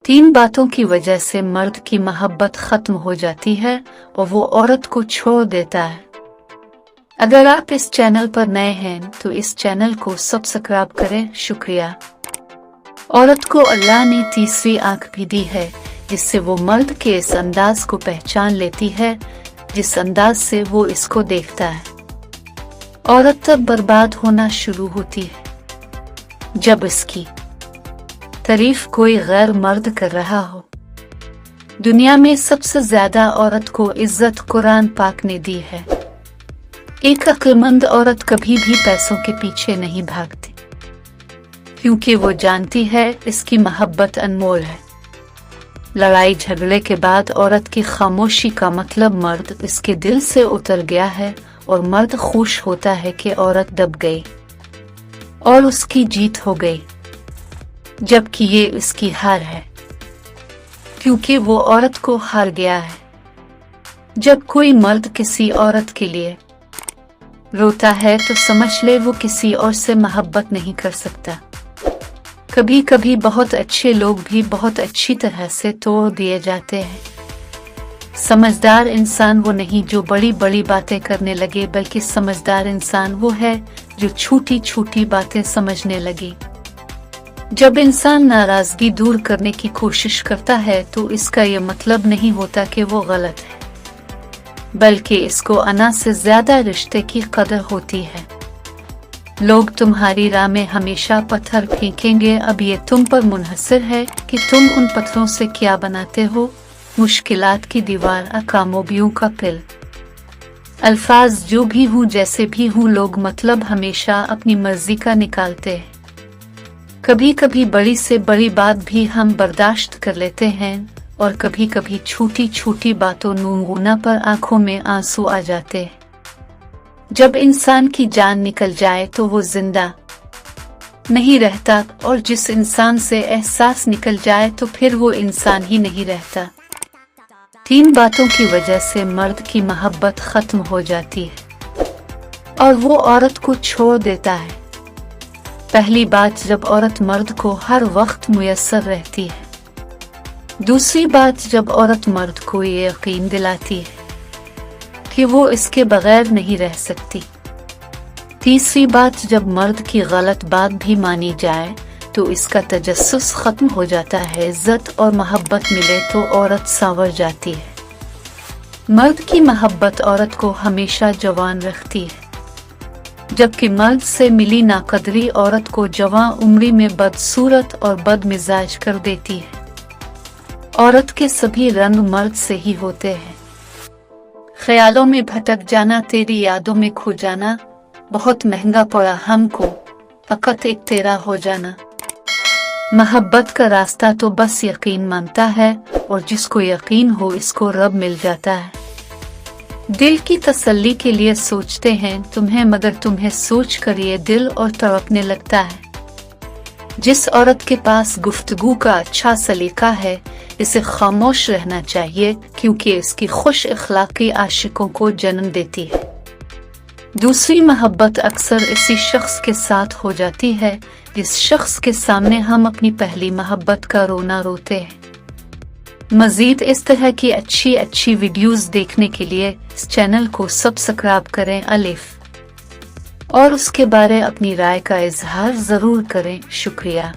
3 बातों की वजह से मर्द की मोहब्बत खत्म हो जाती है और वो औरत को छोड़ देता है। अगर आप इस चैनल पर नए हैं तो इस चैनल को सब्सक्राइब करें। शुक्रिया। औरत को अल्लाह ने तीसरी आंख भी दी है, जिससे वो मर्द के इस अंदाज को पहचान लेती है जिस अंदाज से वो इसको देखता है। औरत तब बर्बाद होना शुरू होती है जब इसकी तारीफ कोई गैर मर्द कर रहा हो। दुनिया में सबसे ज्यादा औरत को इज्जत कुरान पाक ने दी है। एक अक्लमंद औरत कभी भी पैसों के पीछे नहीं भागती, क्योंकि वो जानती है इसकी मोहब्बत अनमोल है। लड़ाई झगड़े के बाद औरत की खामोशी का मतलब मर्द इसके दिल से उतर गया है और मर्द खुश होता है कि औरत दब गई और उसकी जीत हो गई, जबकि ये इसकी हार है, क्योंकि वो औरत को हार गया है। जब कोई मर्द किसी औरत के लिए रोता है तो समझ ले वो किसी और से मोहब्बत नहीं कर सकता। कभी कभी बहुत अच्छे लोग भी बहुत अच्छी तरह से तोड़ दिए जाते हैं। समझदार इंसान वो नहीं जो बड़ी बड़ी बातें करने लगे, बल्कि समझदार इंसान वो है जो छोटी छोटी बातें समझने लगे। जब इंसान नाराजगी दूर करने की कोशिश करता है तो इसका यह मतलब नहीं होता कि वो गलत है, बल्कि इसको अना से ज्यादा रिश्ते की कदर होती है। लोग तुम्हारी राह में हमेशा पत्थर फेंकेंगे, अब ये तुम पर मुनहसर है कि तुम उन पत्थरों से क्या बनाते हो। मुश्किलात की दीवार, अकामोबियों का पिल। अल्फाज जो भी हूँ जैसे भी हूँ, लोग मतलब हमेशा अपनी मर्जी का निकालते हैं। कभी कभी बड़ी से बड़ी बात भी हम बर्दाश्त कर लेते हैं और कभी कभी छोटी छोटी बातों नूंगूना पर आंखों में आंसू आ जाते हैं। जब इंसान की जान निकल जाए तो वो जिंदा नहीं रहता, और जिस इंसान से एहसास निकल जाए तो फिर वो इंसान ही नहीं रहता। 3 बातों की वजह से मर्द की मोहब्बत खत्म हो जाती है और वो औरत को छोड़ देता है। पहली बात, जब औरत मर्द को हर वक्त मुयस्सर रहती है। दूसरी बात, जब औरत मर्द को ये यकीन दिलाती है कि वो इसके बगैर नहीं रह सकती। तीसरी बात, जब मर्द की गलत बात भी मानी जाए तो इसका तजस्सुस खत्म हो जाता है। इज्जत और मोहब्बत मिले तो औरत सांवर जाती है। मर्द की मोहब्बत औरत को हमेशा जवान रखती है, जबकि मर्द से मिली नाकदरी औरत को जवां उम्री में बदसूरत और बदमिजाज कर देती है। औरत के सभी रंग मर्द से ही होते हैं। ख्यालों में भटक जाना, तेरी यादों में खो जाना, बहुत महंगा पड़ा हमको फकत एक तेरा हो जाना। मोहब्बत का रास्ता तो बस यकीन मांगता है, और जिसको यकीन हो इसको रब मिल जाता है। दिल की तसल्ली के लिए सोचते हैं तुम्हें, मगर तुम्हें सोच कर ये दिल और तड़पने लगता है। जिस औरत के पास गुफ्तगू का अच्छा सलीका है, इसे खामोश रहना चाहिए, क्योंकि इसकी खुश इखलाकी आशिकों को जन्म देती है। दूसरी मोहब्बत अक्सर इसी शख्स के साथ हो जाती है जिस शख्स के सामने हम अपनी पहली मोहब्बत का रोना रोते हैं। मजीद इस तरह की अच्छी वीडियोस देखने के लिए इस चैनल को सब्सक्राइब करें अलिफ, और उसके बारे अपनी राय का इजहार जरूर करें। शुक्रिया।